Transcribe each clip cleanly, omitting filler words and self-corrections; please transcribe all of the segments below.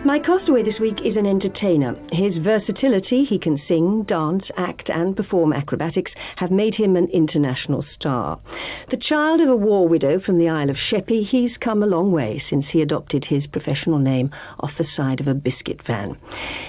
My castaway this week is an entertainer. His versatility, he can sing, dance, act and perform acrobatics, have made him an international star. The child of a war widow from the Isle of Sheppey, he's come a long way since he adopted his professional name off the side of a biscuit van.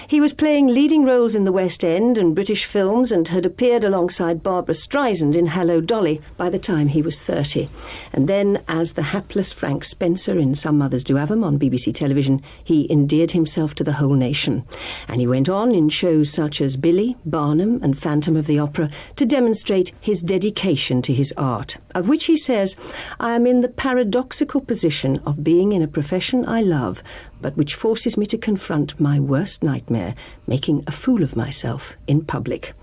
He was playing leading roles in the West End and British films and had appeared alongside Barbara Streisand in Hello, Dolly by the time he was 30. And then, as the hapless Frank Spencer in Some Mothers Do Have 'Em on BBC television, he endeared himself to the whole nation. And he went on in shows such as Billy, Barnum and Phantom of the Opera to demonstrate his dedication to his art, of which he says, "I am in the paradoxical position of being in a profession I love, but which forces me to confront my worst nightmare, making a fool of myself in public."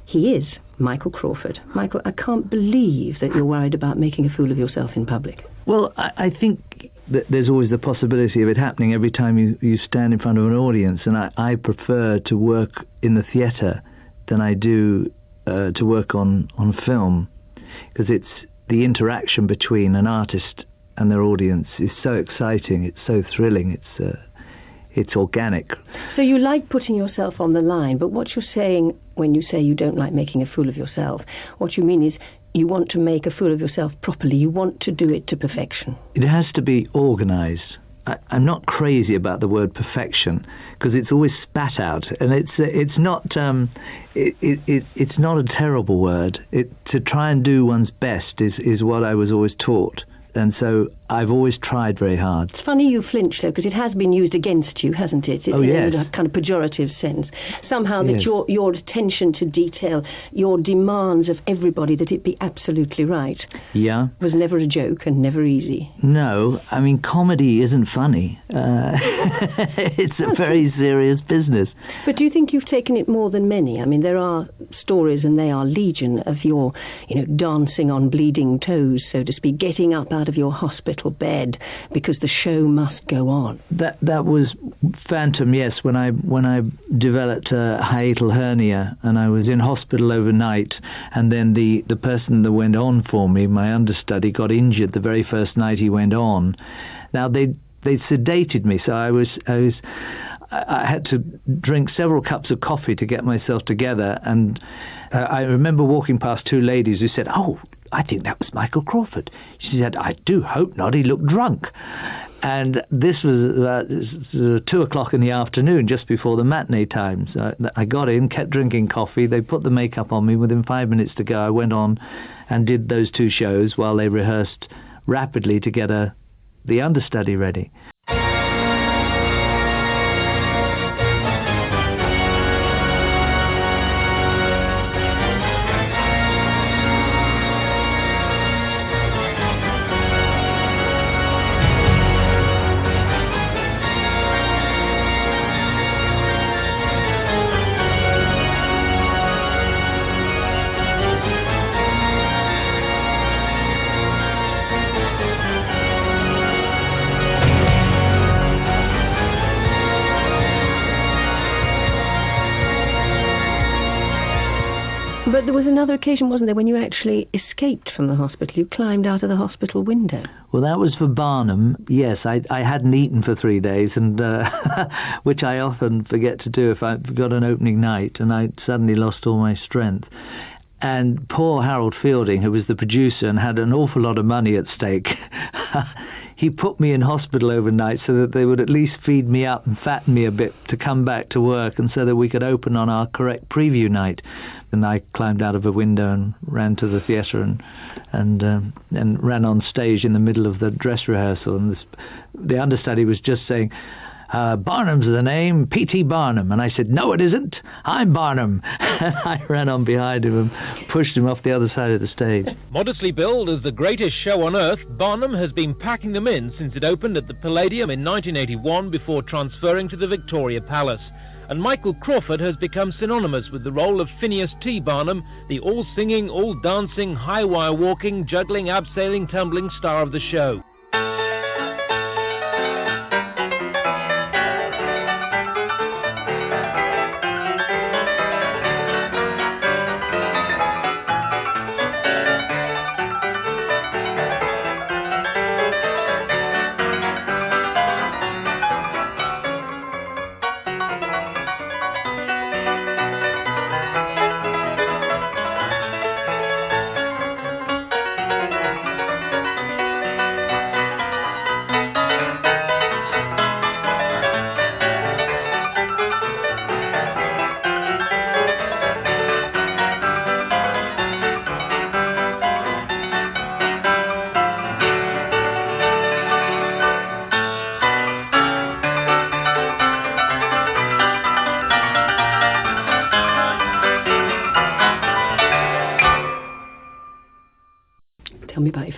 He is Michael Crawford. Michael, I can't believe that you're worried about making a fool of yourself in public. Well, I think that there's always the possibility of it happening every time you stand in front of an audience, and I prefer to work in the theatre than I do to work on film, because it's the interaction between an artist and their audience is so exciting, it's so thrilling, it's organic. So you like putting yourself on the line, but what you're saying when you say you don't like making a fool of yourself, what you mean is you want to make a fool of yourself properly. You want to do it to perfection. It has to be organised. I'm not crazy about the word perfection because it's always spat out, and it's not a terrible word. To try and do one's best is what I was always taught. And so I've always tried very hard. It's funny you flinch, though, because it has been used against you, hasn't it? Oh, yes. In a kind of pejorative sense. Somehow that Yes. your attention to detail, your demands of everybody that it be absolutely right, Yeah. was never a joke and never easy. No, I mean, comedy isn't funny. It's a very serious business. But do you think you've taken it more than many? I mean, there are stories, and they are legion, of your, dancing on bleeding toes, so to speak, getting up out of your hospital bed because the show must go on. That was Phantom, yes, when I developed a hiatal hernia and I was in hospital overnight, and then the person that went on for me, my understudy, got injured the very first night he went on. Now they sedated me, so I had to drink several cups of coffee to get myself together, and I remember walking past two ladies who said, "Oh, I think that was Michael Crawford." She said, "I do hope not, he looked drunk." And this was 2 o'clock in the afternoon, just before the matinee time. So I got in, kept drinking coffee, they put the makeup on me. Within 5 minutes to go, I went on and did those two shows while they rehearsed rapidly to get the understudy ready. But there was another occasion, wasn't there, when you actually escaped from the hospital? You climbed out of the hospital window. Well, that was for Barnum. Yes, I hadn't eaten for 3 days, and which I often forget to do if I've got an opening night, and I suddenly lost all my strength. And poor Harold Fielding, who was the producer and had an awful lot of money at stake, he put me in hospital overnight so that they would at least feed me up and fatten me a bit to come back to work, and so that we could open on our correct preview night. And I climbed out of a window and ran to the theatre and ran on stage in the middle of the dress rehearsal. And the understudy was just saying, "Barnum's the name, P.T. Barnum." And I said, "No, it isn't. I'm Barnum." And I ran on behind him and pushed him off the other side of the stage. Modestly billed as the greatest show on earth, Barnum has been packing them in since it opened at the Palladium in 1981 before transferring to the Victoria Palace. And Michael Crawford has become synonymous with the role of Phineas T. Barnum, the all-singing, all-dancing, high-wire walking, juggling, abseiling, tumbling star of the show.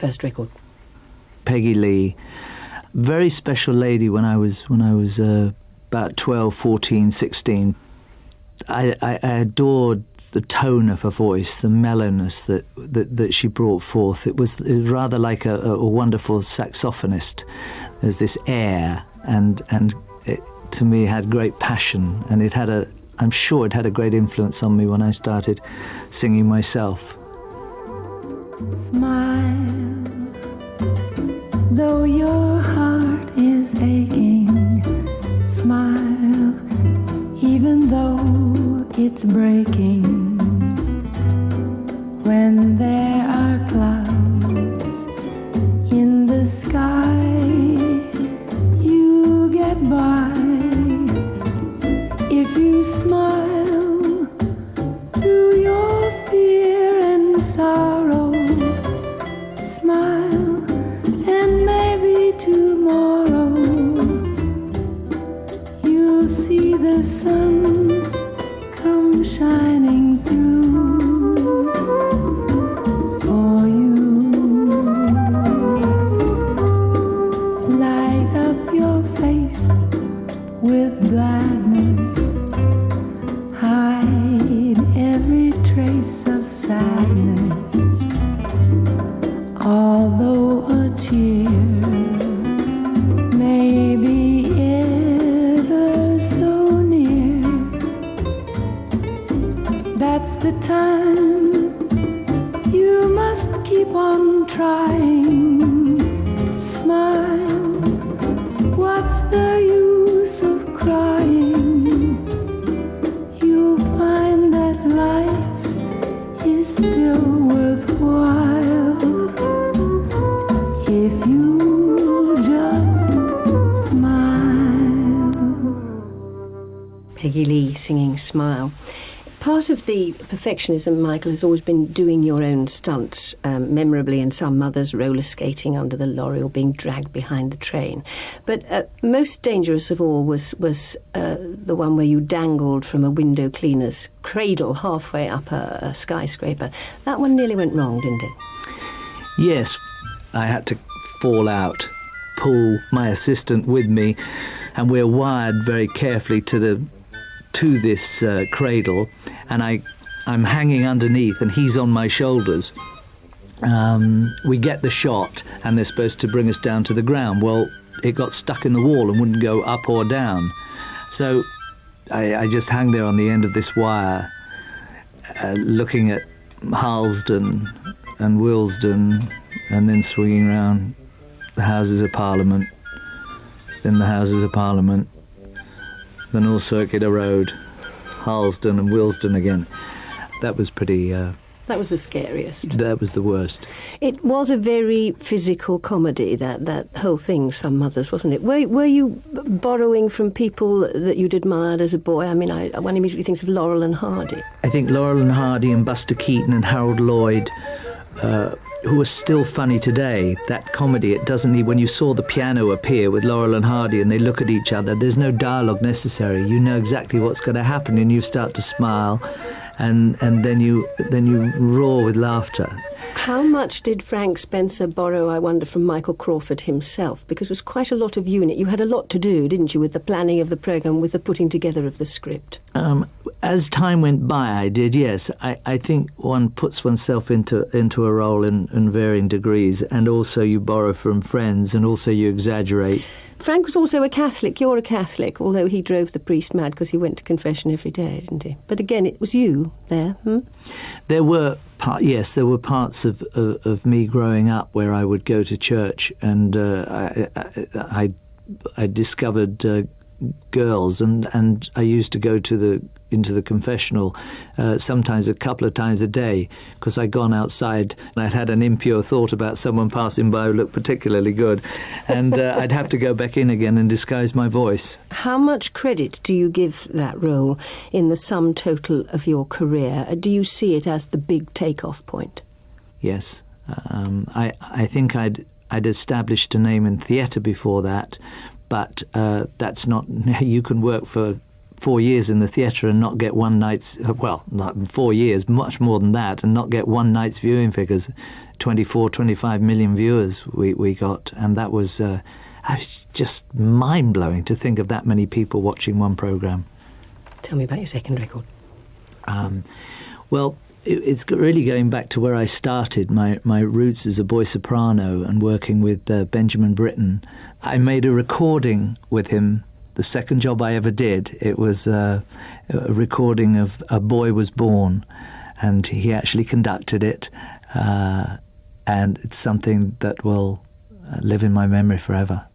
first record? Peggy Lee, very special lady when I was about 12, 14, 16. I adored the tone of her voice, the mellowness that she brought forth. It was rather like a wonderful saxophonist. There's this air, and it, to me, had great passion, and I'm sure it had a great influence on me when I started singing myself. Smile, though your heart is aching. Smile, even though it's breaking. When there are clouds in the sky, you get by. If you smile through your fear and sorrow, smile, and maybe tomorrow you'll see the sun come shining through for you. Light up your face with gladness. Hide every trace of sadness. Although a tear may be ever so near, that's the time you must keep on trying. Smile, what's the use of crying? You'll find that life is still worthwhile if you just smile. Peggy Lee singing Smile. Part of the perfectionism, Michael, has always been doing your own stunts, memorably in Some Mothers, roller skating under the lorry or being dragged behind the train. But most dangerous of all was the one where you dangled from a window cleaner's cradle halfway up a skyscraper. That one nearly went wrong, didn't it? Yes, I had to fall out, pull my assistant with me, and we're wired very carefully to this cradle, and I'm hanging underneath and he's on my shoulders. We get the shot and they're supposed to bring us down to the ground. Well, it got stuck in the wall and wouldn't go up or down, so I just hang there on the end of this wire, looking at Harlesden and Willesden, and then swinging around the Houses of Parliament, then the Houses of Parliament, then all Circular Road, Harlesden and Willesden again. That was pretty... that was the scariest. That was the worst. It was a very physical comedy, that whole thing, Some Mothers, wasn't it? Were you borrowing from people that you'd admired as a boy? I mean, one immediately thinks of Laurel and Hardy. I think Laurel and Hardy and Buster Keaton and Harold Lloyd, who are still funny today. That comedy, it doesn't need, when you saw the piano appear with Laurel and Hardy and they look at each other, there's no dialogue necessary. You know exactly what's going to happen and you start to smile, and then you roar with laughter. How much did Frank Spencer borrow, I wonder, from Michael Crawford himself? Because there was quite a lot of you in it. You had a lot to do, didn't you, with the planning of the programme, with the putting together of the script? As time went by, I did, yes. I think one puts oneself into a role in varying degrees, and also you borrow from friends, and also you exaggerate. Frank was also a Catholic. You're a Catholic, although he drove the priest mad because he went to confession every day, didn't he? But again, it was you there. There were parts of me growing up where I would go to church, and I discovered girls, and I used to go into the confessional sometimes a couple of times a day, because I'd gone outside and I'd had an impure thought about someone passing by who looked particularly good, and I'd have to go back in again and disguise my voice. How much credit do you give that role in the sum total of your career? Do you see it as the big takeoff point? Yes. I think I'd established a name in theatre before that, but that's not... You can work for 4 years in the theatre and not get one night's, well, not 4 years, much more than that, and not get one night's viewing figures. 24, 25 million viewers we got, and that was just mind-blowing to think of that many people watching one programme. Tell me about your second record. Well, it's really going back to where I started, my roots as a boy soprano and working with Benjamin Britten. I made a recording with him, the second job I ever did. It was a recording of A Boy Was Born, and he actually conducted it, and it's something that will live in my memory forever.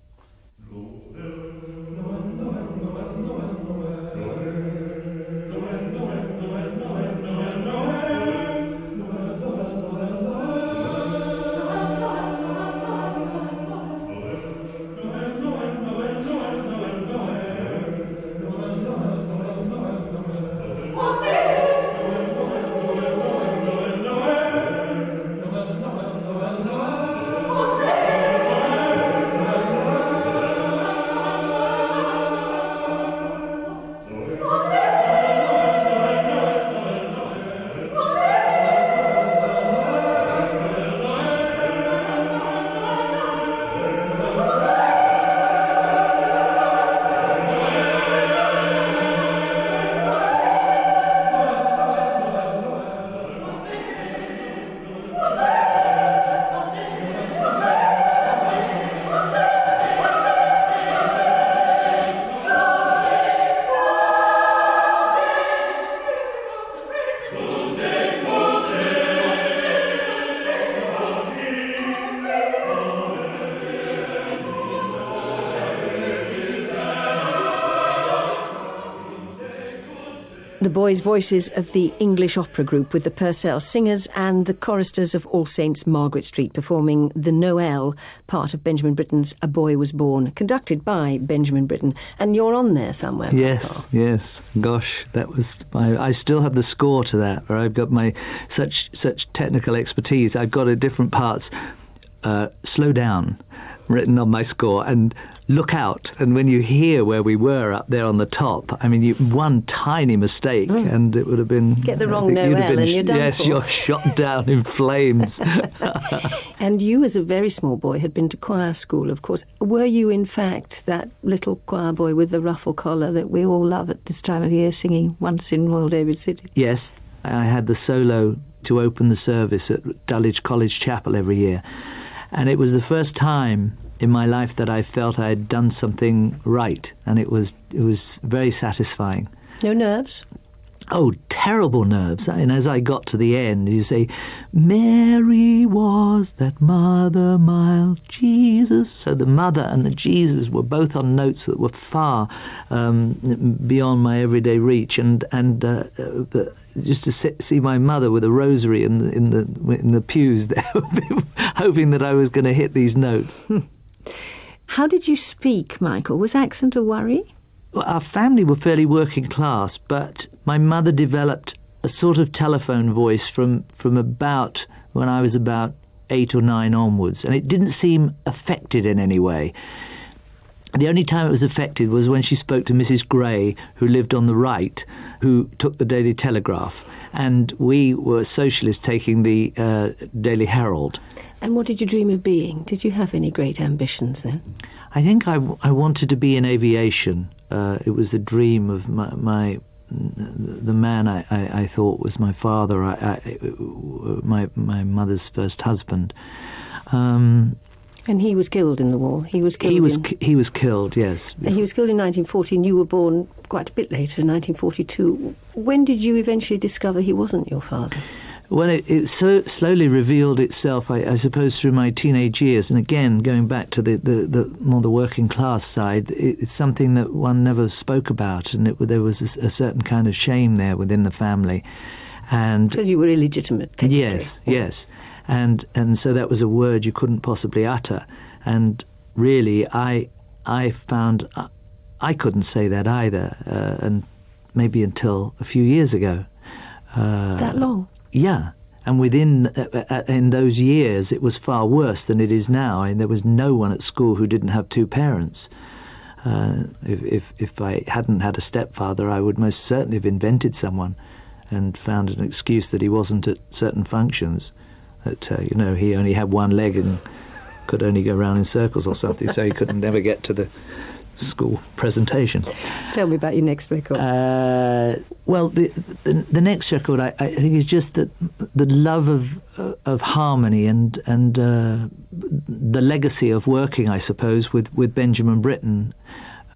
The boys' voices of the English opera group with the Purcell Singers and the choristers of All Saints Margaret Street performing the Noel part of Benjamin Britten's A Boy Was Born, conducted by Benjamin Britten. And you're on there somewhere, Michael. Yes. Gosh, that was I still have the score to that, where I've got my such technical expertise. I've got at different parts, slow down, written on my score, and look out. And when you hear where we were up there on the top, I mean, one tiny mistake and it would have been... Get the wrong Noel and you're done Yes, for. you're shot down in flames. And you, as a very small boy, had been to choir school, of course. Were you, in fact, that little choir boy with the ruffle collar that we all love at this time of year, singing Once in Royal David City? Yes, I had the solo to open the service at Dulwich College Chapel every year. And it was the first time in my life that I felt I had done something right, and it was very satisfying. No nerves? Oh, terrible nerves. And as I got to the end, you say, Mary was that mother mild, Jesus. So the mother and the Jesus were both on notes that were far beyond my everyday reach, and just to see my mother with a rosary in the pews there, hoping that I was going to hit these notes. How did you speak, Michael? Was accent a worry? Well, our family were fairly working class, but my mother developed a sort of telephone voice from about when I was about 8 or 9 onwards, and it didn't seem affected in any way. The only time it was affected was when she spoke to Mrs. Gray, who lived on the right, who took the Daily Telegraph, and we were socialists taking the Daily Herald. And what did you dream of being? Did you have any great ambitions then? I think I wanted to be in aviation. It was a dream of the man I thought was my father, my mother's first husband. And he was killed in the war. He was killed. He was killed. Yes. He was killed in 1914. You were born quite a bit later, in 1942. When did you eventually discover he wasn't your father? Well, it so slowly revealed itself, I suppose, through my teenage years. And again, going back to the more the working class side, it's something that one never spoke about, and there was a certain kind of shame there within the family. And because you were illegitimate, technically. Yes. And so that was a word you couldn't possibly utter. And really, I found I couldn't say that either, and maybe until a few years ago. That long? Yeah, and in those years, it was far worse than it is now. And there was no one at school who didn't have 2 parents. If I hadn't had a stepfather, I would most certainly have invented someone and found an excuse that he wasn't at certain functions. That he only had one leg and could only go round in circles or something, so he couldn't never get to the school presentation. Tell me about your next record. Well, the next record I think is just the love of harmony and the legacy of working, I suppose, with Benjamin Britten.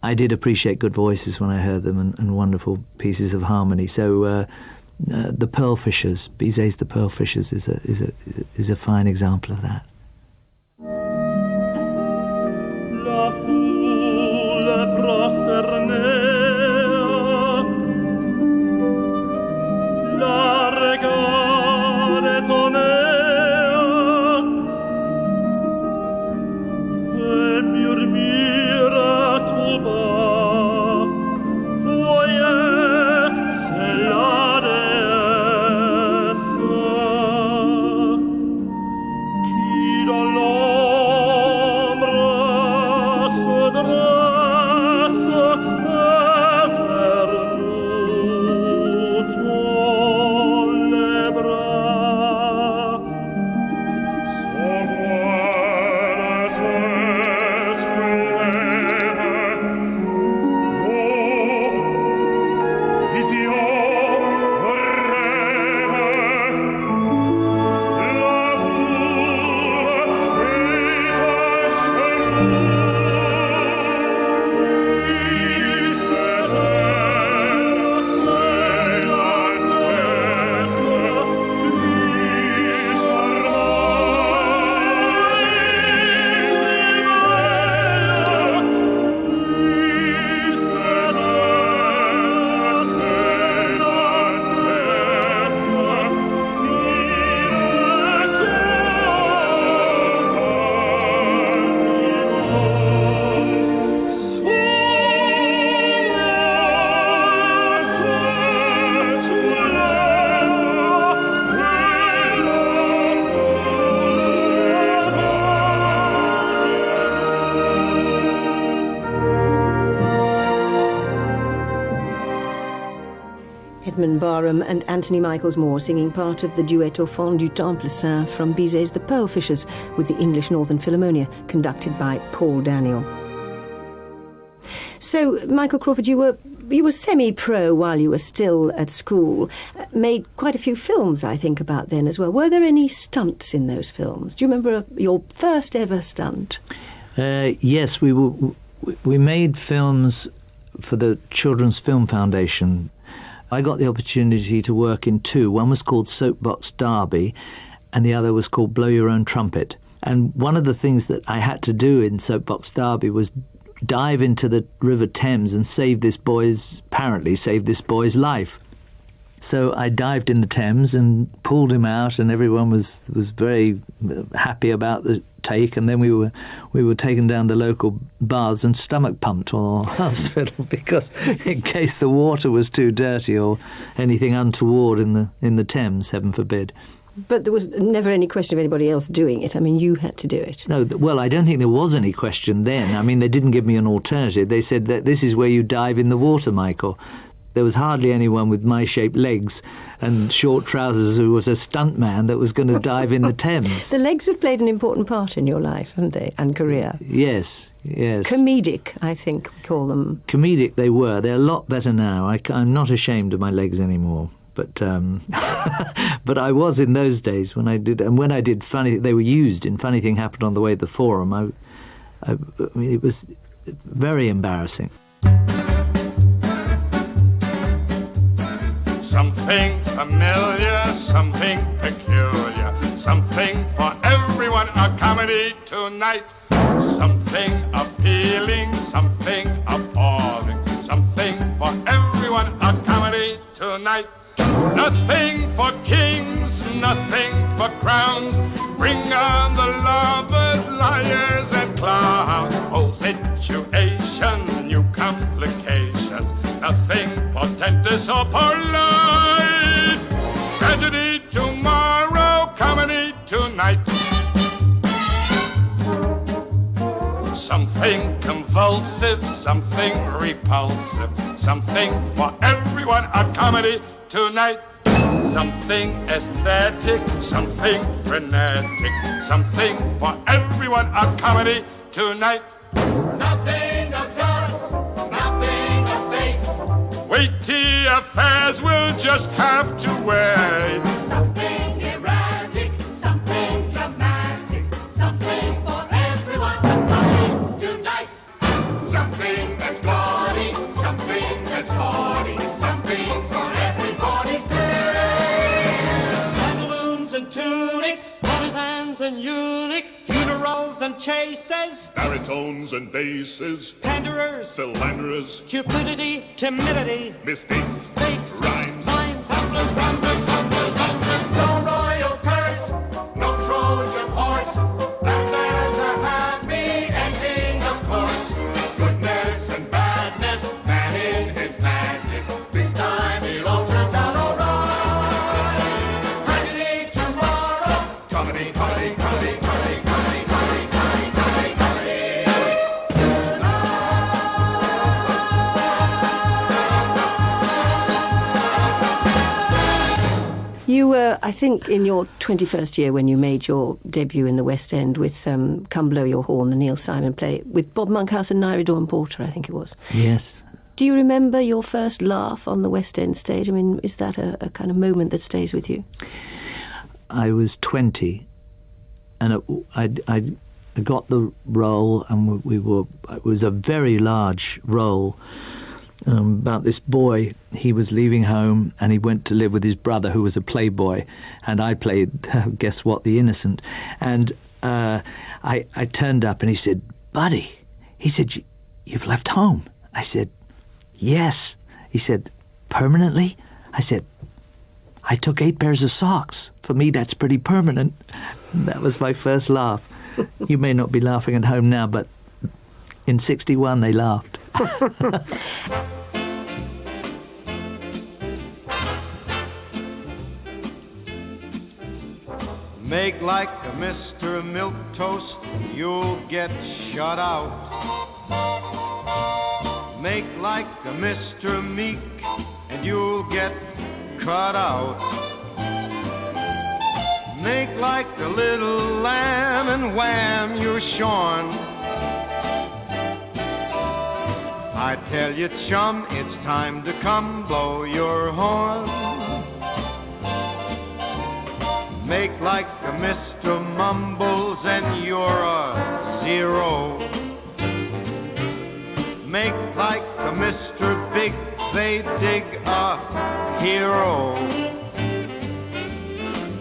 I did appreciate good voices when I heard them and wonderful pieces of harmony. So the Pearl Fishers, Bizet's The Pearl Fishers is a fine example of that. Barham and Anthony Michaels-Moore singing part of the duet Au fond du Temple Saint from Bizet's The Pearl Fishers with the English Northern Philharmonia, conducted by Paul Daniel. So, Michael Crawford, you were semi-pro while you were still at school. Made quite a few films, I think, about then as well. Were there any stunts in those films? Do you remember your first ever stunt? Yes, we made films for the Children's Film Foundation. I got the opportunity to work in two. One was called Soapbox Derby, and the other was called Blow Your Own Trumpet. And one of the things that I had to do in Soapbox Derby was dive into the River Thames and save this boy's life. So I dived in the Thames and pulled him out, and everyone was very happy about the take. And then we were taken down to local baths and stomach pumped or hospital because in case the water was too dirty or anything untoward in the Thames, heaven forbid. But there was never any question of anybody else doing it. I mean, you had to do it. No, well, I don't think there was any question then. I mean, they didn't give me an alternative. They said that this is where you dive in the water, Michael. There was hardly anyone with my shaped legs and short trousers who was a stuntman that was going to dive in the Thames. The legs have played an important part in your life, haven't they, and career? Yes, yes. Comedic, I think we call them. Comedic they were. They're a lot better now. I'm not ashamed of my legs anymore. But but I was in those days when I did funny. They were used in Funny Thing Happened on the Way to the Forum. I mean, it was very embarrassing. Something familiar, something peculiar, something for everyone, a comedy tonight. Something appealing, something appalling, something for everyone, a comedy tonight. Nothing for kings, nothing for crowns. Bring on the lovers, liars, and clowns. Old situation, new complications. Nothing portentous or polite. Tragedy tomorrow, comedy tonight. Something convulsive, something something repulsive, something for everyone, a comedy tonight. Something aesthetic, something frenetic, something for everyone, a comedy tonight. Nothing of done, nothing of fate. Weighty affairs will just have to wait. Something erratic, something dramatic, something for everyone, a comedy tonight. Something that's gaudy, something that's gaudy, something for everybody. And eunuchs, funerals and chases, baritones and basses, panderers, philanderers, cupidity, timidity, mistakes, fakes, rhymes, minds, tumblers, rumblers, tumblers, tumblers, no royal curse, no Trojan horse, and there's a happy ending, of course. Goodness and badness, man in his madness, this time he'll all turn out alright. Tragedy tomorrow, comedy, comedy, comedy, comedy, comedy, comedy, comedy, comedy, comedy. You were, I think, in your 21st year when you made your debut in the West End with Come Blow Your Horn, the Neil Simon play, with Bob Monkhouse and Nairi Dawn Porter, I think it was. Yes. Do you remember your first laugh on the West End stage? I mean, is that a kind of moment that stays with you? I was 20, and I got the role, and it was a very large role, about this boy. He was leaving home, and he went to live with his brother, who was a playboy, and I played, guess what, the innocent. And I turned up, and he said, "Buddy," he said, "you've left home." I said, "Yes." He said, "Permanently?" I said, "I took 8 pairs of socks. For me, that's pretty permanent." That was my first laugh. You may not be laughing at home now, but in 61 they laughed. Make like a Mr. Milquetoast, you'll get shut out. Make like a Mr. Meek, and you'll get cut out. Make like a little lamb, and wham, you're shorn. I tell you, chum, it's time to come blow your horn. Make like a Mr. Mumbles, and you're a zero. Make like a Mr. Big, they dig a hero.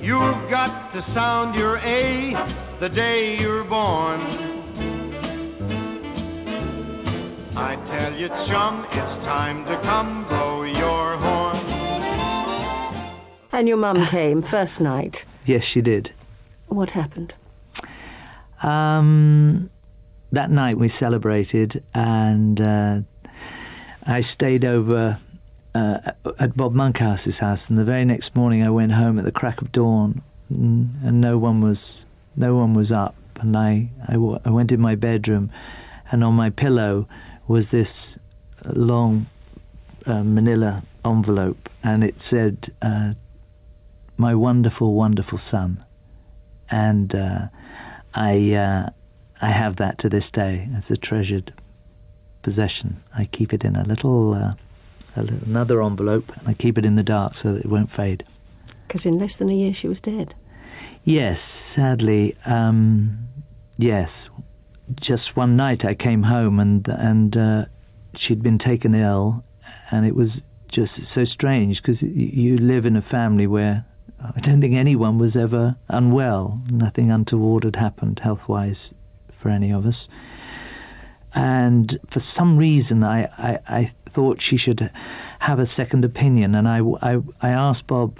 You've got to sound your A the day you're born. I tell you, chum, it's time to come blow your horn. And your mum came first night. Yes, she did. What happened? That night we celebrated, and I stayed over at Bob Monkhouse's house, and the very next morning I went home at the crack of dawn, and no one was up, and I went in my bedroom, and on my pillow was this long manila envelope, and it said, "My wonderful, wonderful son." And I have that to this day as a treasured possession. I keep it in another envelope, and I keep it in the dark so that it won't fade. Because in less than a year she was dead. Yes, sadly, yes. Just one night I came home, and she'd been taken ill, and it was just so strange, because you live in a family where I don't think anyone was ever unwell. Nothing untoward had happened health-wise for any of us. And for some reason, I thought she should have a second opinion, and I asked Bob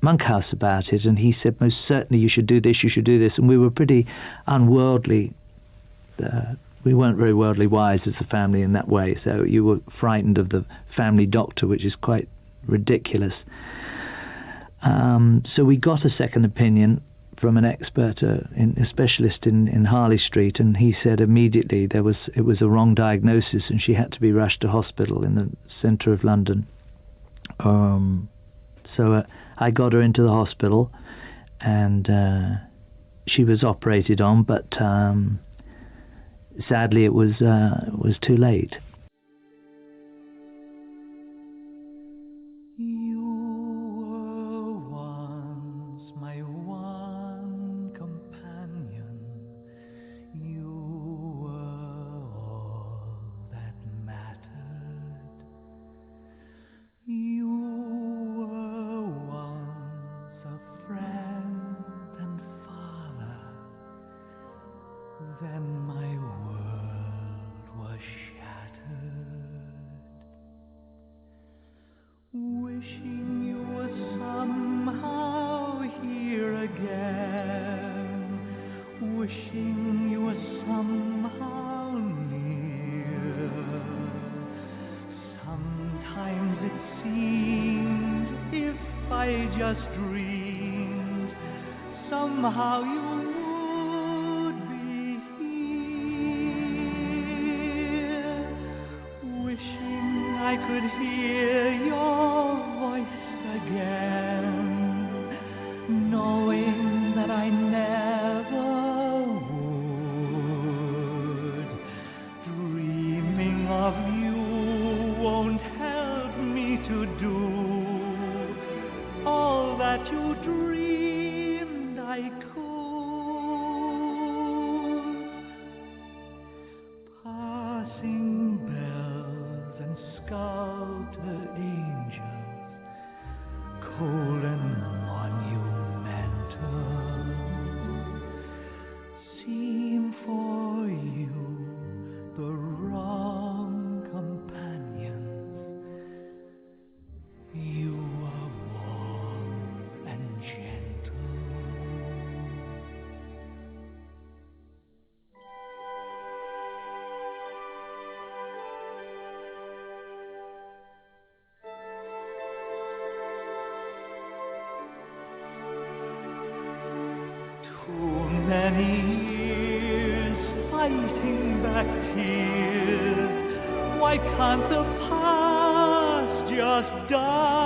Monkhouse about it, and he said, "Most certainly you should do this, you should do this." And we were pretty unworldly. We weren't very worldly wise as a family in that way, so you were frightened of the family doctor, which is quite ridiculous. So we got a second opinion from an expert, a specialist in Harley Street, and he said immediately it was a wrong diagnosis and she had to be rushed to hospital in the centre of London. So I got her into the hospital, and she was operated on, but sadly it was too late. Somehow you would be here, wishing I could hear your voice again, knowing that I never would. Dreaming of you won't help me to do all that you dreamed I could. Passing bells and sculpted angels, cold and monumental, seem for you the wrong companions. You are warm and gentle. Too many years fighting back tears. Why can't the past just die?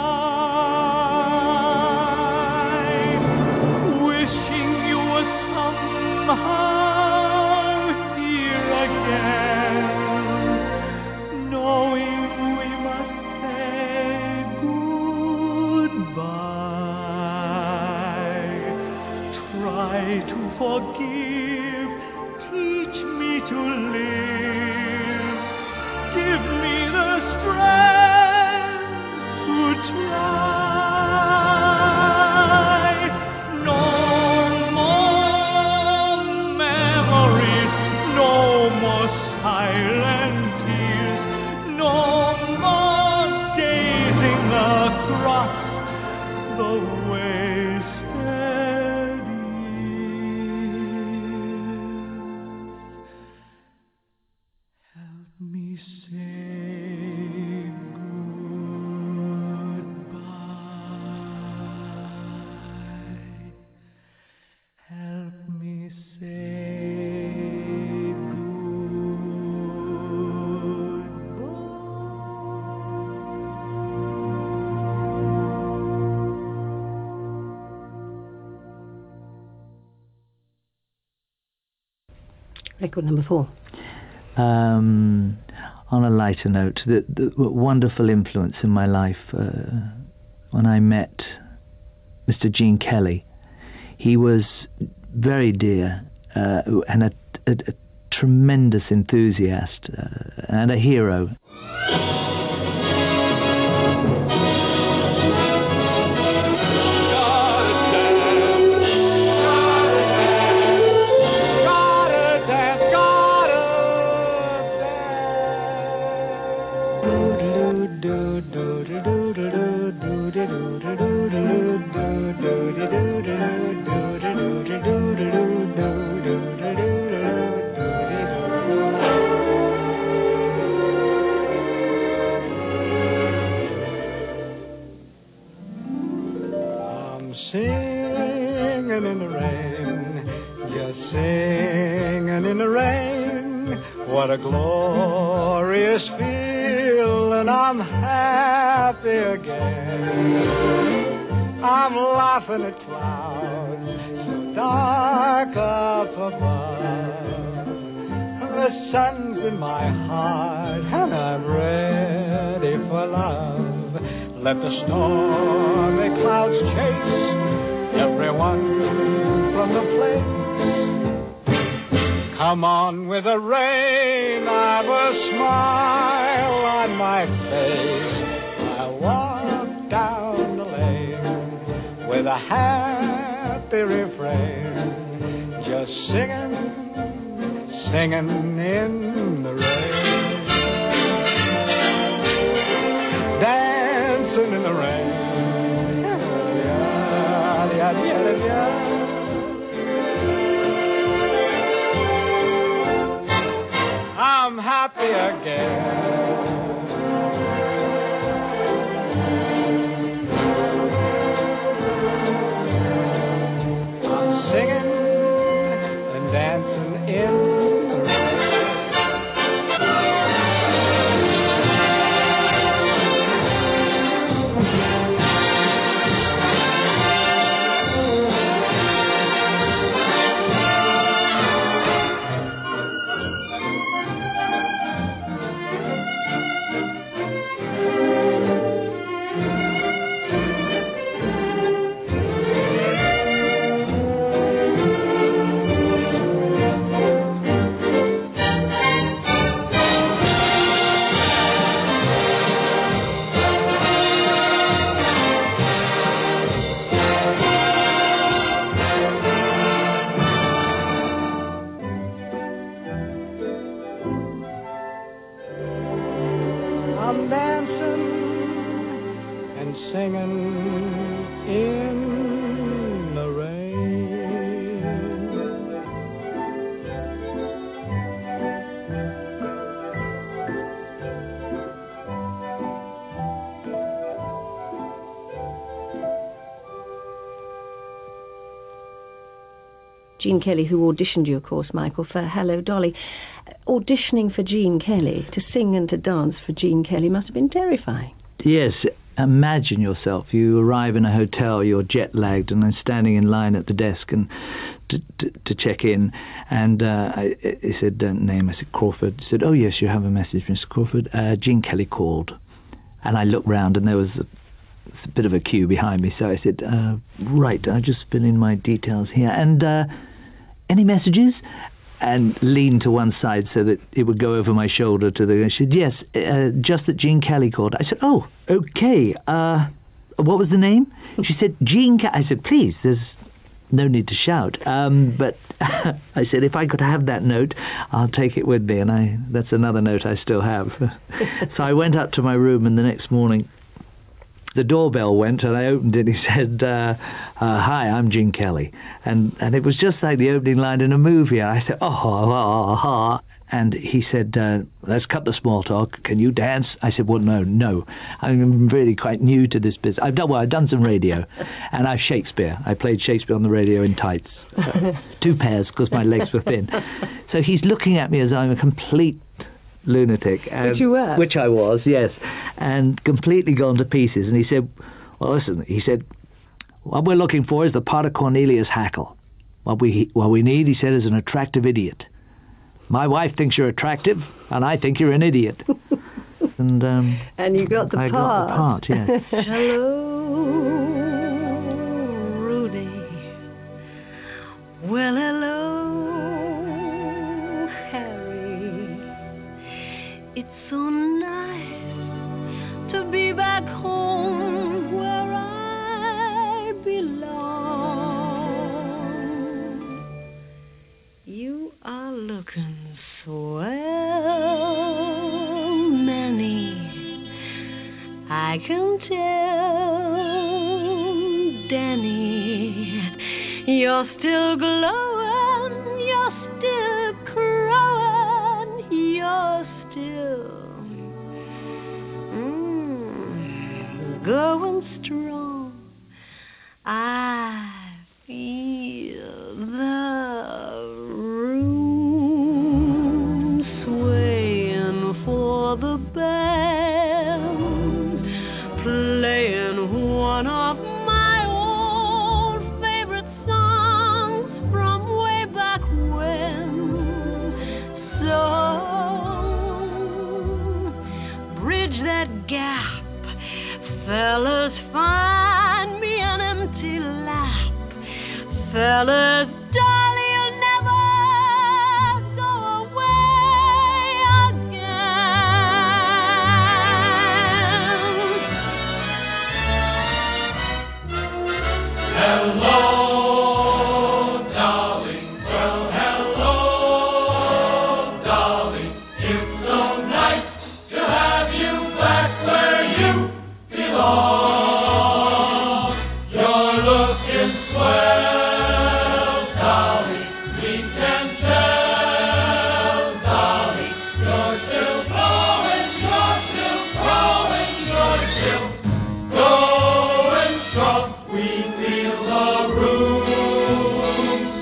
Wishing you were somehow here again, knowing we must say goodbye. Try to forgive, teach me to live, give me the strength to try. No more memories, no more silent tears, no more gazing across the wasted years. Help me say goodbye. Help me say Record number 4. On a lighter note, the wonderful influence in my life when I met Mr. Gene Kelly. He was very dear and a tremendous enthusiast and a hero. I'm singing in the rain. a glorious feeling. I'm happy again. I'm laughing at clouds so dark up above. The sun's in my heart and I'm ready for love. Let the stormy clouds chase everyone from the place. Come on with the rain, I've a smile on my face. I'll walk down the lane with a happy refrain, just singing, singing in the rain, dancing in the rain. I'm happy again. I'm singing and dancing in the rain. I'm dancing and singing in the rain. Gene Kelly, who auditioned you, of course, Michael, for Hello, Dolly. Auditioning for Gene Kelly, to sing and to dance for Gene Kelly, must have been terrifying. Yes, imagine yourself. You arrive in a hotel, you're jet-lagged, and I'm standing in line at the desk and to check in. And he said, name. I said, Crawford. He said, oh, yes, you have a message, Mr. Crawford. Gene Kelly called. And I looked round, and there was a bit of a queue behind me. So I said, right, I'll just fill in my details here. And any messages? And leaned to one side so that it would go over my shoulder to the... She said, yes, just that Gene Kelly called. I said, oh, okay. What was the name? She said, Gene Kelly. I said, please, there's no need to shout. But I said, if I could have that note, I'll take it with me. And that's another note I still have. So I went up to my room, and the next morning, the doorbell went, and I opened it. He said, hi, I'm Gene Kelly. And it was just like the opening line in a movie. And I said, oh. And he said, let's cut the small talk. Can you dance? I said, well, no. I'm really quite new to this business. I've done some radio. And I played Shakespeare on the radio in tights. 2 pairs, because my legs were thin. So he's looking at me as I'm a complete lunatic. Which you were. Which I was, yes. And completely gone to pieces. And he said, well, listen, what we're looking for is the part of Cornelius Hackle. What we need, he said, is an attractive idiot. My wife thinks you're attractive, and I think you're an idiot. And you got the part. I got the part, yes. Hello, Rudy. Well, hello, Harry. It's so nice to be back home where I belong. You are looking swell, Manny. I can tell, Danny. You're still glowing, you're still crowing, you're still going strong. I feel the room sway. of the band, playing one of my old favorite songs from way back when. So, bridge that gap, fellas, find me an empty lap. Fellas, darling, you'll never go away again. Hello, darling. Well, hello, darling. It's so nice to have you back where you belong. You're looking swell, darling. We can tell, darling. You're still growing, you're still growing, you're still going strong. We feel the room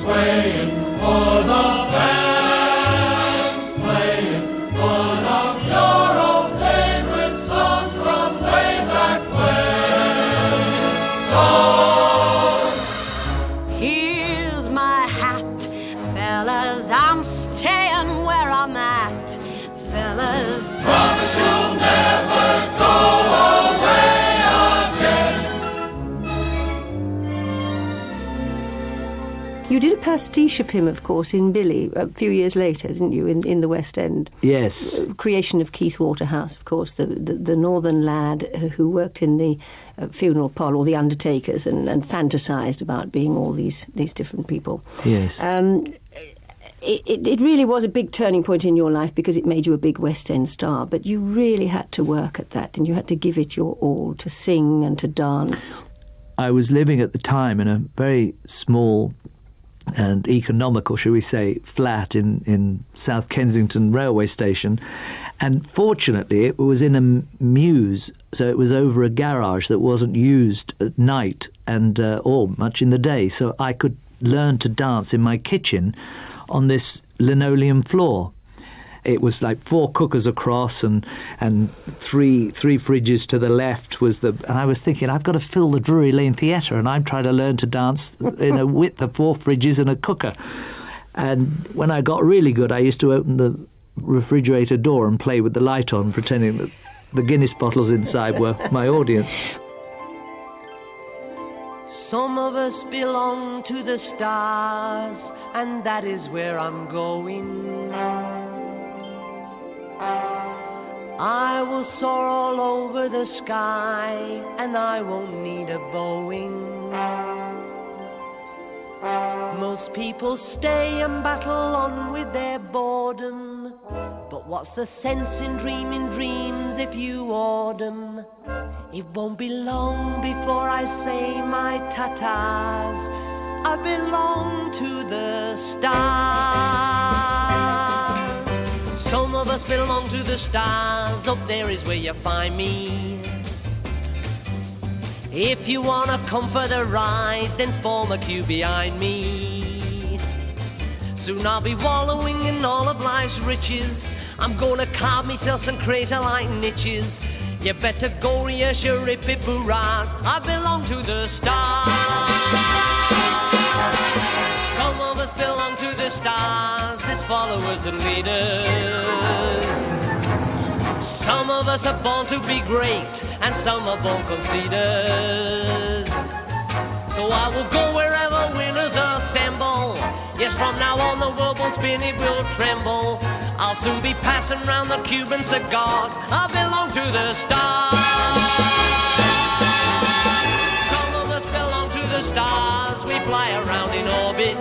swaying for the band playing one of your old favorite songs from way back when. So Here's my hat, fellas, I'm staying where I'm at. Fellas, promise you'll never go away again. You did a pastiche of him, of course, in Billy a few years later, didn't you, in the West End? Yes. Creation of Keith Waterhouse, of course, the northern lad who worked in the funeral parlour, or the undertakers, and fantasised about being all these different people. Yes. It really was a big turning point in your life because it made you a big West End star, but you really had to work at that, and you had to give it your all to sing and to dance. I was living at the time in a very small and economical, shall we say, flat in South Kensington railway station, and fortunately it was in a mews, so it was over a garage that wasn't used at night and or much in the day, so I could learn to dance in my kitchen on this linoleum floor. It was like 4 cookers across and three fridges to the left was and I was thinking, I've got to fill the Drury Lane Theatre, and I'm trying to learn to dance in a width of 4 fridges and a cooker. And when I got really good, I used to open the refrigerator door and play with the light on, pretending that the Guinness bottles inside were my audience. some of us belong to the stars, and that is where I'm going. I will soar all over the sky, and I won't need a Boeing. Most people stay and battle on with their boredom, but what's the sense in dreaming dreams if you hoard 'em? It won't be long before I say my tatas. I belong to the stars. Some of us belong to the stars. Up there is where you find me. If you wanna come for the ride, then form a queue behind me. Soon I'll be wallowing in all of life's riches. I'm gonna carve myself some crater-like niches. You better go rehearse your rip-it-boorah. I belong to the stars. Some of us belong to the stars, as followers and leaders. Some of us are born to be great, and some are born conceders. So I will go wherever winners assemble. Yes, from now on the world won't spin, it will tremble. I'll soon be passing round the Cuban cigars. I belong to the stars. Some of us belong to the stars. We fly around in orbit.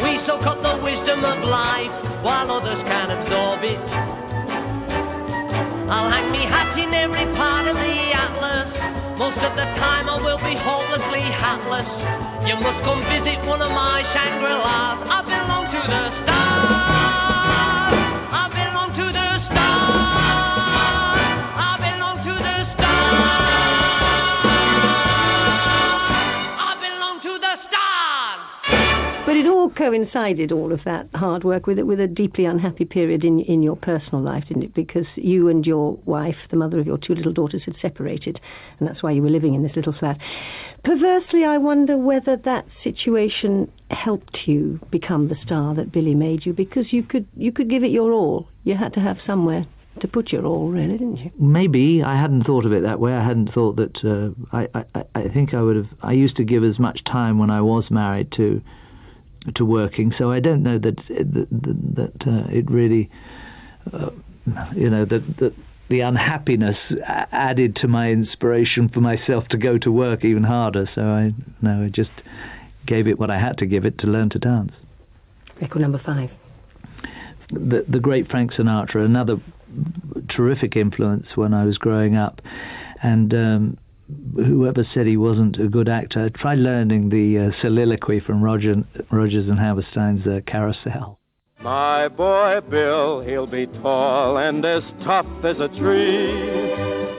We soak up the wisdom of life while others can absorb it. I'll hang me hat in every part of the atlas. Most of the time I will be hopelessly hatless. You must come visit one of my Shangri-Las. I belong to the stars. I belong to the stars. I belong to the stars. I belong to the stars. But it all coincided, all of that hard work, with a deeply unhappy period in your personal life, didn't it? Because you and your wife, the mother of your 2 little daughters, had separated, and that's why you were living in this little flat. Perversely, I wonder whether that situation helped you become the star that Billy made you, because you could give it your all. You had to have somewhere to put your all, really, didn't you? Maybe. I hadn't thought of it that way. I hadn't thought that. I think I would have. I used to give as much time when I was married to working, so I don't know that it really, that the unhappiness added to my inspiration for myself to go to work even harder. So I just gave it what I had to give it to learn to dance. Record number 5. The great Frank Sinatra, another terrific influence when I was growing up, and whoever said he wasn't a good actor, try learning the soliloquy from Rogers and Hammerstein's Carousel. My boy Bill, he'll be tall and as tough as a tree.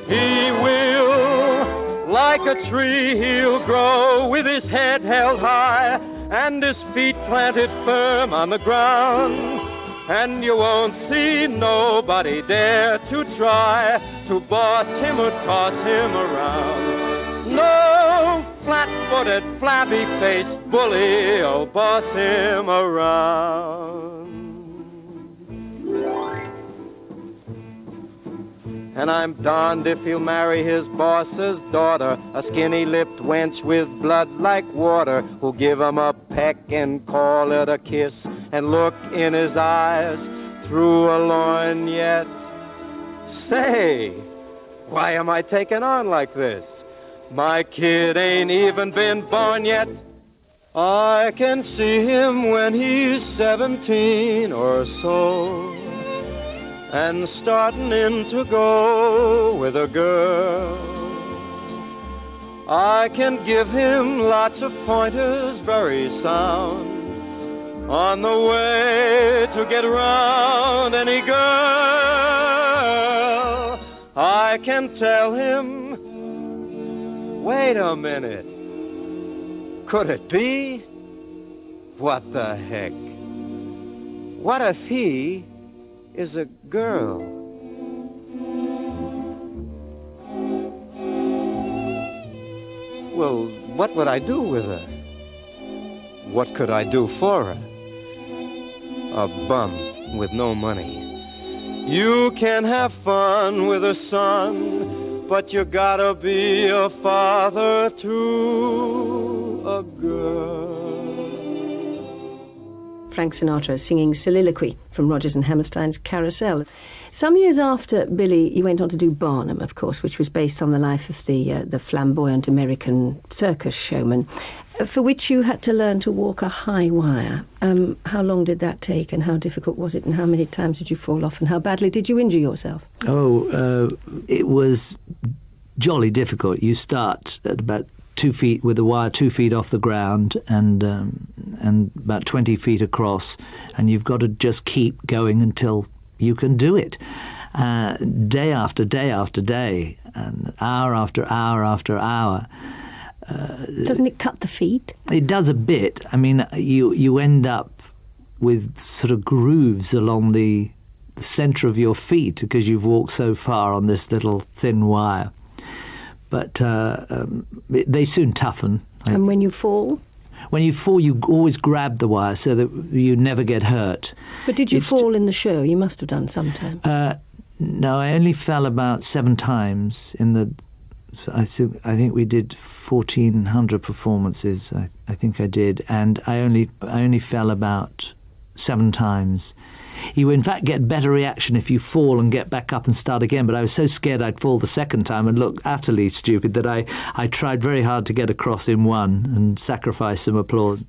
He will, like a tree, he'll grow with his head held high and his feet planted firm on the ground. And you won't see nobody dare to try to boss him or toss him around. No flat-footed, flabby-faced bully'll boss him around. And I'm darned if he'll marry his boss's daughter, a skinny-lipped wench with blood like water, who'll give him a peck and call it a kiss, and look in his eyes through a lorgnette. Say, why am I taking on like this? My kid ain't even been born yet. I can see him when he's 17 or so, and starting in to go with a girl. I can give him lots of pointers, very sound, on the way to get around any girl. I can tell him, wait a minute, could it be? What the heck? What if he is a girl? Well, what would I do with her? What could I do for her? A bum with no money. You can have fun with a son, but you gotta be a father to a girl. Frank Sinatra singing Soliloquy from Rogers and Hammerstein's Carousel. Some years after Billy, you went on to do Barnum, of course, which was based on the life of the flamboyant American circus showman, for which you had to learn to walk a high wire. How long did that take, and how difficult was it, and how many times did you fall off, and how badly did you injure yourself? It was jolly difficult. You start at about 2 feet with the wire 2 feet off the ground and about 20 feet across, and you've got to just keep going until you can do it. Day after day after day, and hour after hour after hour. Doesn't it cut the feet? It does a bit. I mean, you end up with sort of grooves along the center of your feet because you've walked so far on this little thin wire. But they soon toughen. And when you fall? When you fall, you always grab the wire so that you never get hurt. But did you fall in the show? You must have done sometime. No, I only fell about 7 times in the. I think we did 1,400 performances. I think I did, and I only fell about 7 times. You in fact get better reaction if you fall and get back up and start again, but I was so scared I'd fall the second time and look utterly stupid that I tried very hard to get across in one and sacrifice some applause.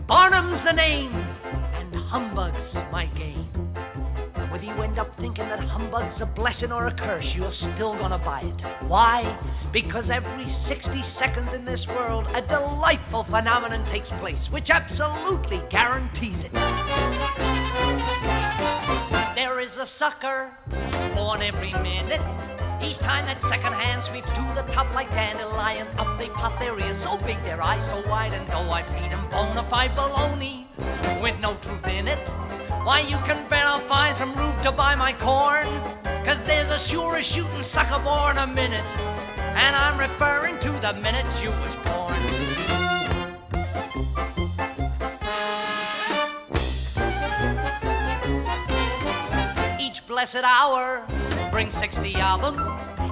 Barnum's the name, and humbug's my game. And when he went wind up thinking that humbug's a blessing or a curse, you're still gonna buy it. Why? Because every 60 seconds in this world, a delightful phenomenon takes place, which absolutely guarantees it. There is a sucker born every minute. Each time that second hand sweeps to the top like dandelions, up they pop their ears, so big their eyes so wide, and though I feed them bona fide baloney with no truth in it, why you can bet I'll find some room to buy my corn, 'cause there's a sure as shooting sucker born a minute, and I'm referring to the minute you was born. Each blessed hour brings 60 of them.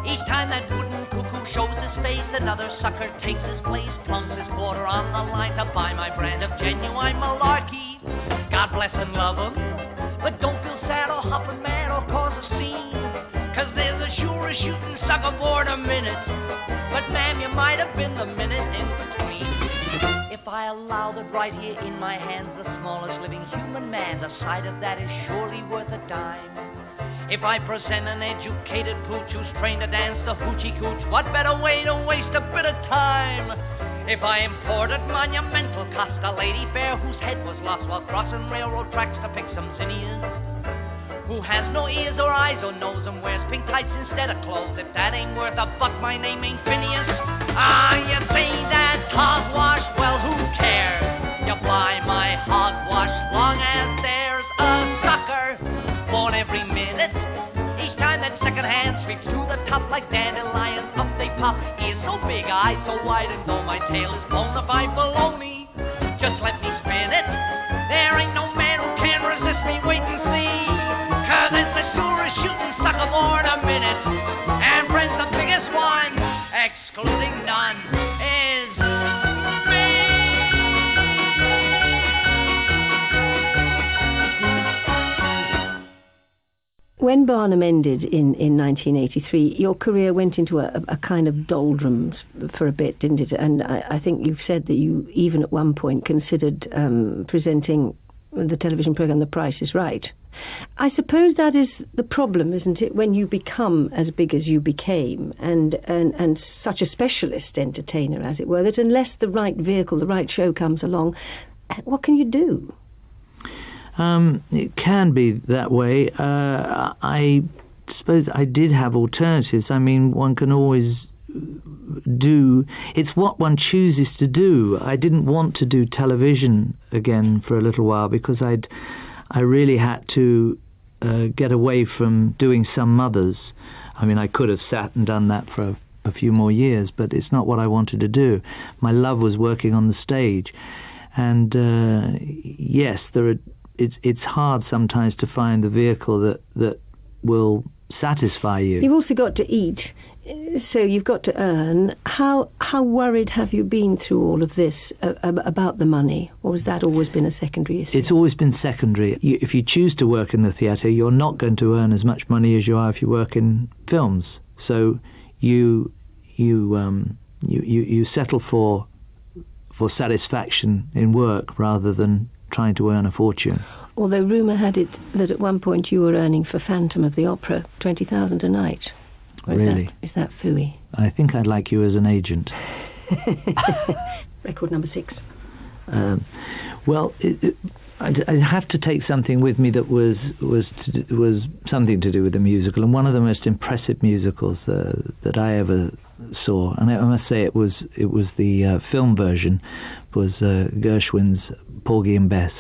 Each time that wooden cuckoo shows his face, another sucker takes his place, plunks his quarter on the line to buy my brand of genuine malarkey. God bless and love 'em, but don't feel sad or hopping mad or cause a scene, 'cause there's a sure as shooting sucker born a minute, but ma'am, you might have been the minute in between. If I allowed it right here in my hands, the smallest living human man, the sight of that is surely worth a dime. If I present an educated pooch who's trained to dance the hoochie cooch, what better way to waste a bit of time? If I imported monumental cost a lady fair whose head was lost while crossing railroad tracks to pick some zinnias, who has no ears or eyes or nose and wears pink tights instead of clothes, if that ain't worth a buck, my name ain't Phineas. Ah, you say that's hogwash, well who cares? You fly my hogwash long as there's a sucker born every minute. Each time that second hand sweeps to the top like dandelions, up they pop, ears so big, eyes so wide, and though my tail is bona fide baloney, just let me spin it. There ain't no man who can resist me, wait and see, 'cause it's the surest shooting sucker born a minute. And friends, the biggest one, excluding none, is When Barnum ended in 1983, your career went into a kind of doldrums for a bit, didn't it? And I think you've said that you even at one point considered presenting the television program The Price is Right. I suppose that is the problem, isn't it, when you become as big as you became and such a specialist entertainer, as it were, that unless the right vehicle, the right show comes along, what can you do? It can be that way. I suppose I did have alternatives. I mean, one can always do... It's what one chooses to do. I didn't want to do television again for a little while because I really had to get away from doing some mothers. I mean, I could have sat and done that for a few more years, but it's not what I wanted to do. My love was working on the stage. And yes, it's hard sometimes to find the vehicle that will satisfy you. You've also got to eat, so you've got to earn. How worried have you been through all of this about the money, or has that always been a secondary issue? It's always been secondary. If you choose to work in the theatre, you're not going to earn as much money as you are if you work in films. So you settle for satisfaction in work rather than trying to earn a fortune. Although rumour had it that at one point you were earning for Phantom of the Opera $20,000 a night. Really? Is that phooey? I think I'd like you as an agent. Record number 6. Well, I'd have to take something with me that was something to do with the musical, and one of the most impressive musicals that I ever saw, and I must say it was the film version, was Gershwin's Porgy and Bess.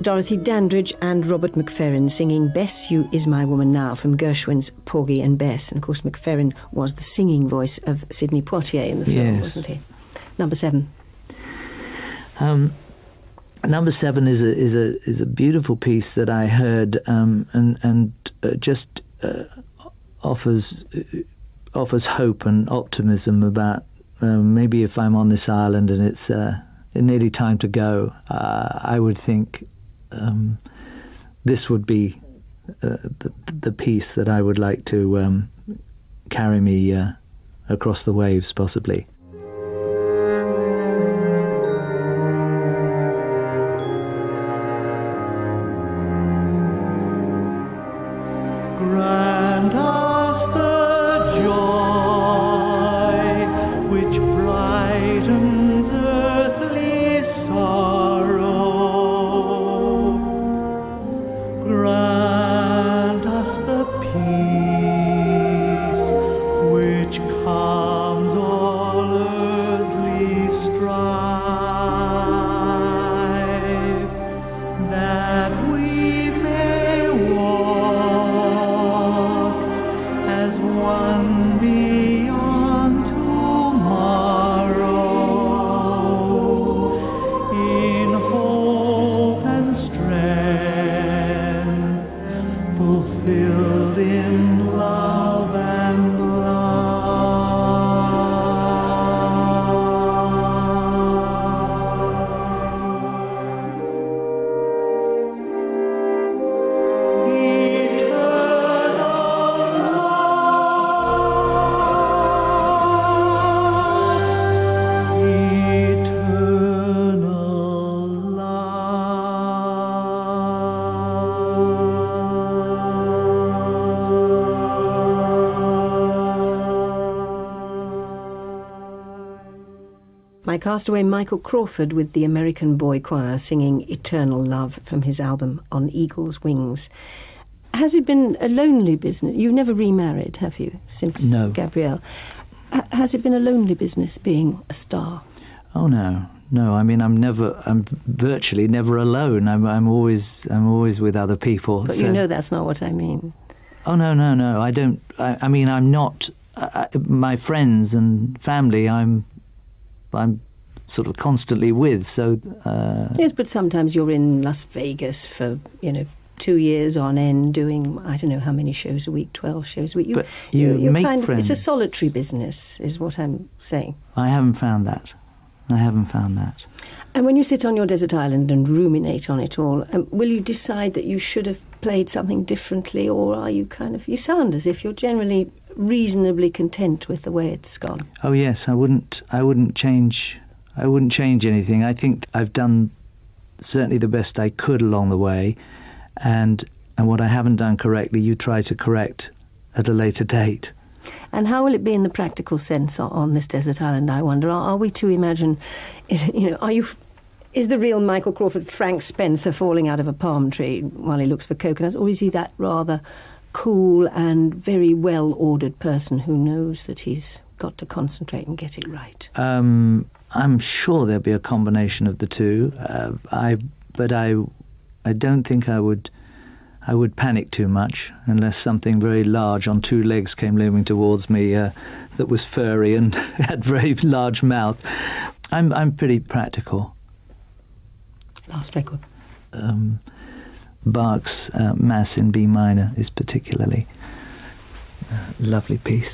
Dorothy Dandridge and Robert McFerrin singing Bess, You Is My Woman Now from Gershwin's Porgy and Bess. And of course McFerrin was the singing voice of Sidney Poitier in the film, wasn't he? Number 7. Number 7 is a beautiful piece that I heard and just offers hope and optimism about maybe if I'm on this island and it's nearly time to go, I would think this would be the piece that I would like to carry me across the waves, possibly. Grant us the joy which brightens earthly sorrow. Grant us the peace which calms all earthly strife, that we may walk as one beyond tomorrow, in hope and strength, fulfilled in love and My castaway Michael Crawford with the American Boy Choir singing Eternal Love from his album On Eagle's Wings. Has it been a lonely business? You've never remarried, have you, since No. Gabrielle? Has it been a lonely business being a star? Oh no. I mean, I'm virtually never alone. I'm always with other people. But you know that's not what I mean. Oh no. I don't. I mean, I'm not. My friends and family, I'm sort of constantly with. So. Yes, but sometimes you're in Las Vegas for 2 years on end doing I don't know how many shows a week, 12 shows a week. But you make friends. It's a solitary business, is what I'm saying. I haven't found that. And when you sit on your desert island and ruminate on it all, will you decide that you should have played something differently, or are you you sound as if you're generally reasonably content with the way it's gone? Oh yes, I wouldn't change anything. I think I've done certainly the best I could along the way, and what I haven't done correctly, you try to correct at a later date. And how will it be in the practical sense on this desert island, I wonder? Are we to imagine, is the real Michael Crawford Frank Spencer falling out of a palm tree while he looks for coconuts, or is he that rather cool and very well-ordered person who knows that he's got to concentrate and get it right? I'm sure there'll be a combination of the two. But I don't think I would panic too much unless something very large on 2 legs came looming towards me that was furry and had very large mouth. I'm pretty practical. Last record. Bach's Mass in B minor is particularly a lovely piece.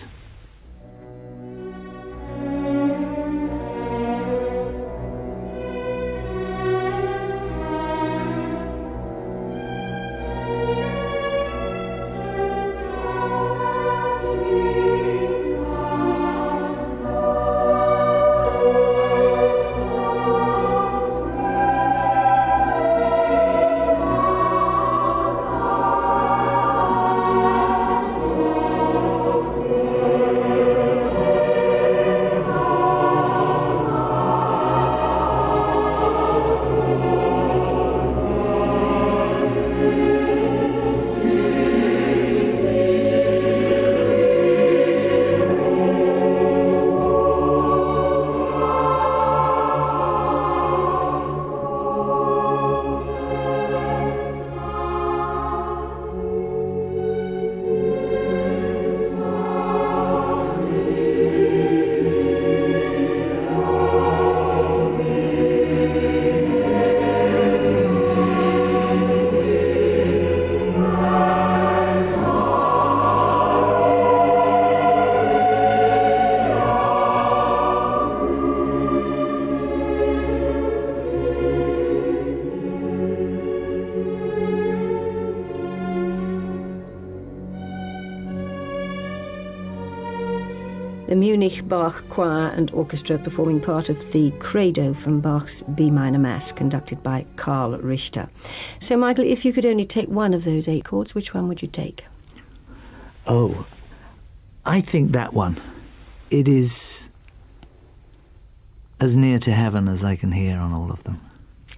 Munich Bach Choir and Orchestra performing part of the Credo from Bach's B minor Mass, conducted by Karl Richter. So, Michael, if you could only take one of those 8 chords, which one would you take? Oh, I think that one. It is as near to heaven as I can hear on all of them.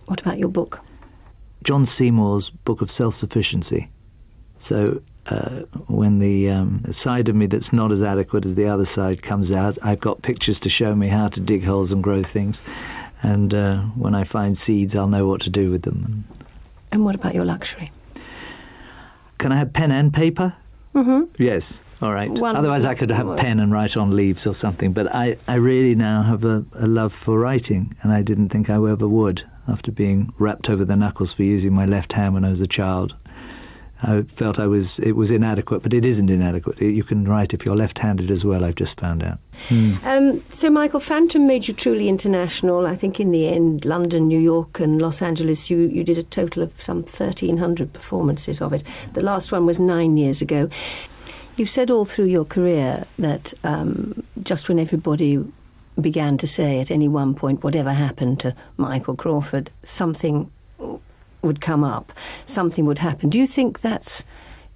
What about your book? John Seymour's Book of Self-Sufficiency. So when the side of me that's not as adequate as the other side comes out, I've got pictures to show me how to dig holes and grow things. And when I find seeds, I'll know what to do with them. And what about your luxury? Can I have pen and paper? Mm-hmm. Yes. All right. Wonderful. Otherwise I could have a pen and write on leaves or something. But I really now have a love for writing, and I didn't think I ever would after being rapped over the knuckles for using my left hand when I was a child. I felt it was inadequate, but it isn't inadequate. You can write if you're left-handed as well, I've just found out. So, Michael, Phantom made you truly international. I think in the end, London, New York and Los Angeles, you did a total of some 1,300 performances of it. The last one was 9 years ago. You've said all through your career that just when everybody began to say at any one point, whatever happened to Michael Crawford, something would come up, something would happen. Do you think that's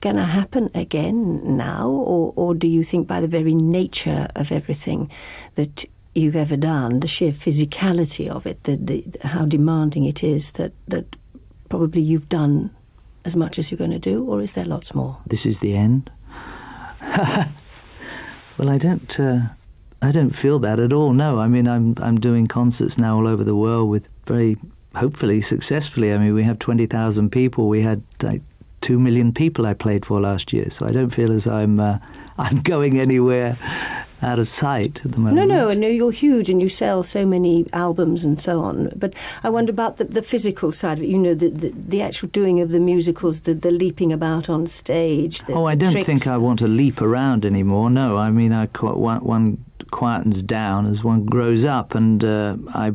going to happen again now, or do you think by the very nature of everything that you've ever done, the sheer physicality of it, how demanding it is, that probably you've done as much as you're going to do, or is there lots more? This is the end? Well, I don't feel that at all. No, I mean I'm doing concerts now all over the world with very hopefully successfully. I mean, we have 20,000 people. We had like 2 million people I played for last year, so I don't feel as I'm going anywhere out of sight at the moment. No, you're huge and you sell so many albums and so on. But I wonder about the physical side of it. You know, the actual doing of the musicals, the leaping about on stage. I don't think I want to leap around anymore. No, I mean, one quietens down as one grows up, and I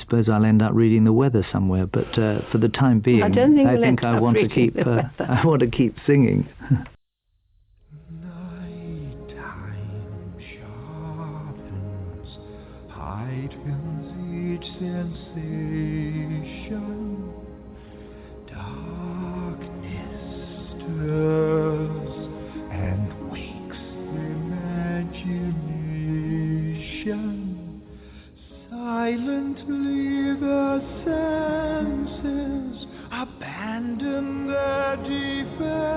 suppose I'll end up reading the weather somewhere. But for the time being, I think I want to keep. I want to keep singing. Heightens each sensation, darkness stirs and wakes imagination. Silently the senses abandon their defenses.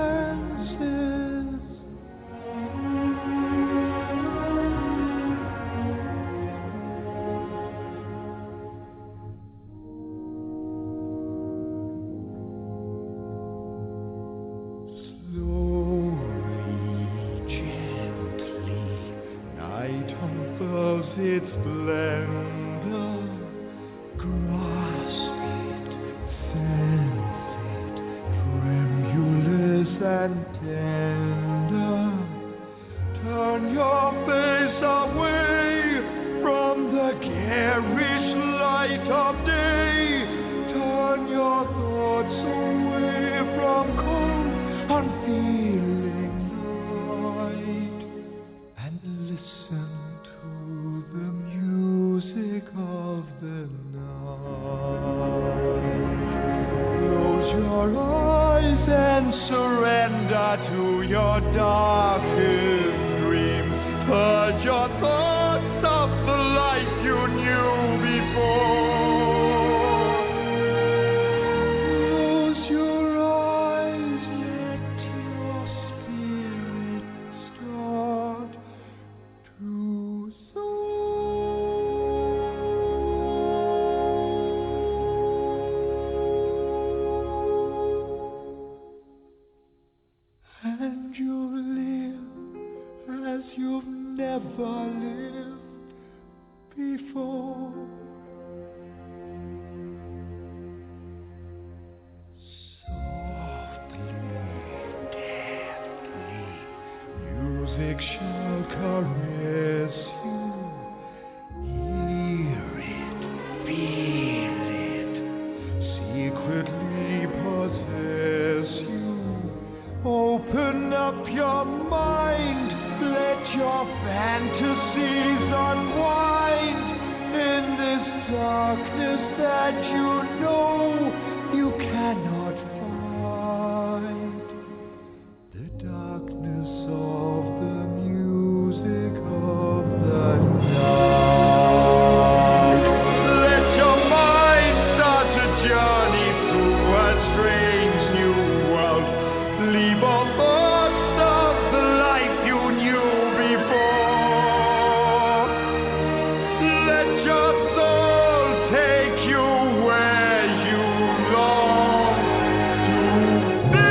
Its splendor, grasp it, sense it, tremulous and tender. Turn your face away from the garish light of day. Turn your thoughts away from cold, unfeeling night, and listen the music of the night. Close your eyes and surrender to your darkest dreams. Purge your thoughts of the life you knew before. Close your eyes, let your spirit start to and your lips that you know you cannot fight. The darkness of the music of the night. Let your mind start to journey through a strange new world. Leave all thoughts of the life you knew before. Let your soul take you where you long to be.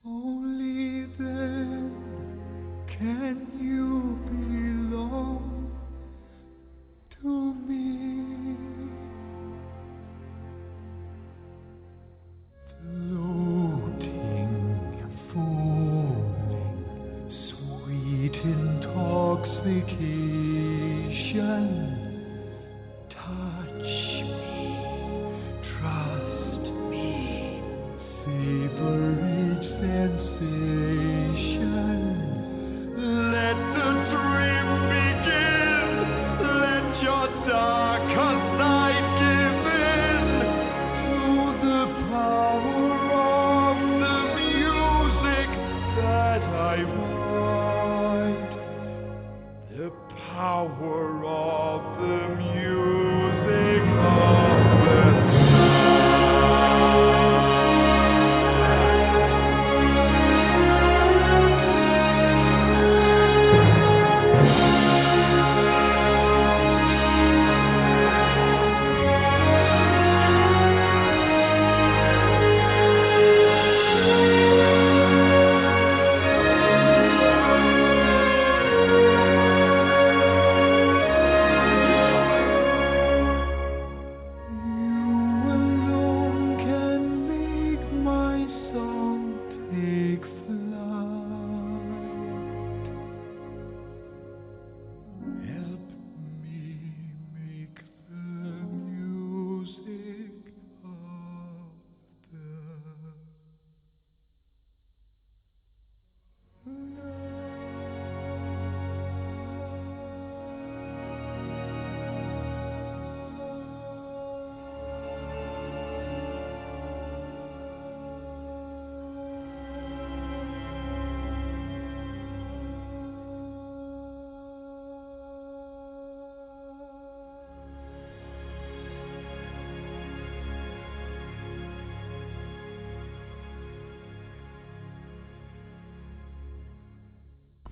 Only then can you belong to me. Floating, falling, sweet intoxication. Touch me, trust me, savor each sensation. Let the dream begin. Let your darker side give in to the power of the music that I write. The power of the music of the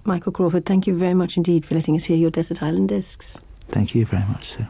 Michael Crawford, thank you very much indeed for letting us hear your Desert Island Discs. Thank you very much, Sue.